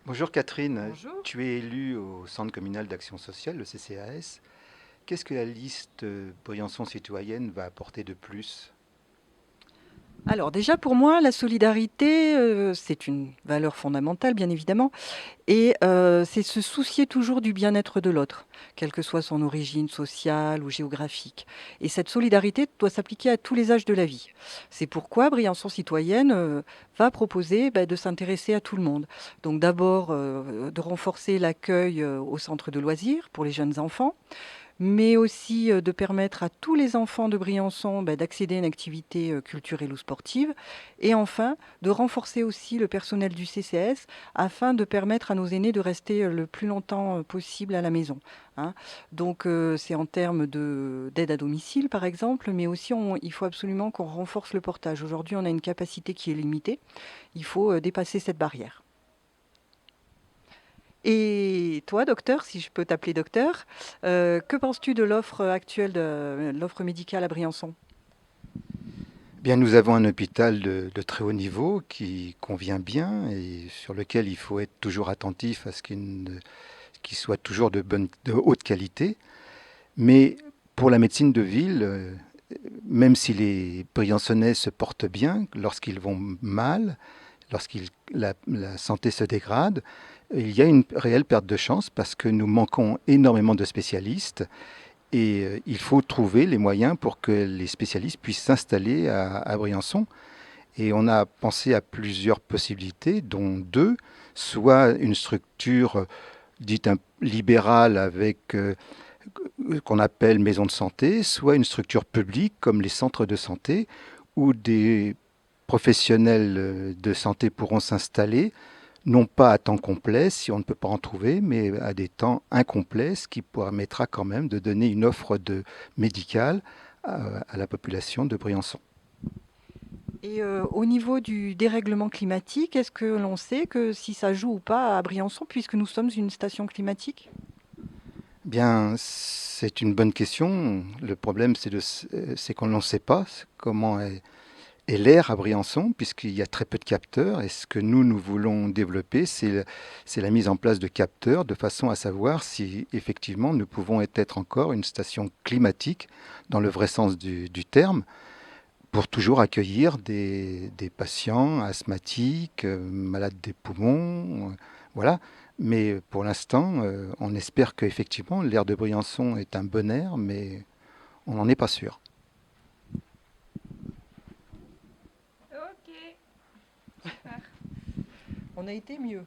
Bonjour Catherine, Bonjour. tu es élue au Centre communal d'action sociale, le CCAS. Qu'est-ce que la liste Briançon citoyenne va apporter de plus? Alors déjà pour moi, la solidarité, c'est une valeur fondamentale bien évidemment et c'est se soucier toujours du bien-être de l'autre, quelle que soit son origine sociale ou géographique. Et cette solidarité doit s'appliquer à tous les âges de la vie. C'est pourquoi Briançon citoyenne, va proposer, de s'intéresser à tout le monde. Donc d'abord, de renforcer l'accueil, au centre de loisirs pour les jeunes enfants. Mais aussi de permettre à tous les enfants de Briançon d'accéder à une activité culturelle ou sportive. Et enfin, de renforcer aussi le personnel du CCS afin de permettre à nos aînés de rester le plus longtemps possible à la maison. Hein. Donc c'est en termes d'aide à domicile par exemple, mais aussi il faut absolument qu'on renforce le portage. Aujourd'hui, on a une capacité qui est limitée. Il faut dépasser cette barrière. Et toi, docteur, si je peux t'appeler docteur, que penses-tu de l'offre actuelle de l'offre médicale à Briançon? Bien, nous avons un hôpital de très haut niveau qui convient bien et sur lequel il faut être toujours attentif à ce qu'il soit toujours de haute qualité. Mais pour la médecine de ville, même si les Briançonnais se portent bien, lorsqu'ils vont mal, la santé se dégrade, il y a une réelle perte de chance parce que nous manquons énormément de spécialistes et il faut trouver les moyens pour que les spécialistes puissent s'installer à Briançon. Et on a pensé à plusieurs possibilités, dont deux, soit une structure dite libérale avec qu'on appelle maison de santé, soit une structure publique comme les centres de santé, où des professionnels de santé pourront s'installer, non pas à temps complet si on ne peut pas en trouver, mais à des temps incomplets, ce qui permettra quand même de donner une offre médicale à la population de Briançon. Et au niveau du dérèglement climatique, est-ce que l'on sait que si ça joue ou pas à Briançon, puisque nous sommes une station climatique? Bien, c'est une bonne question. Le problème, c'est qu'on ne sait pas comment est l'air à Briançon, puisqu'il y a très peu de capteurs. Et ce que nous voulons développer, c'est la mise en place de capteurs de façon à savoir si effectivement nous pouvons être encore une station climatique dans le vrai sens du terme, pour toujours accueillir des patients asthmatiques, malades des poumons, voilà. Mais pour l'instant, on espère qu'effectivement l'air de Briançon est un bon air, mais on n'en est pas sûr. On a été mieux.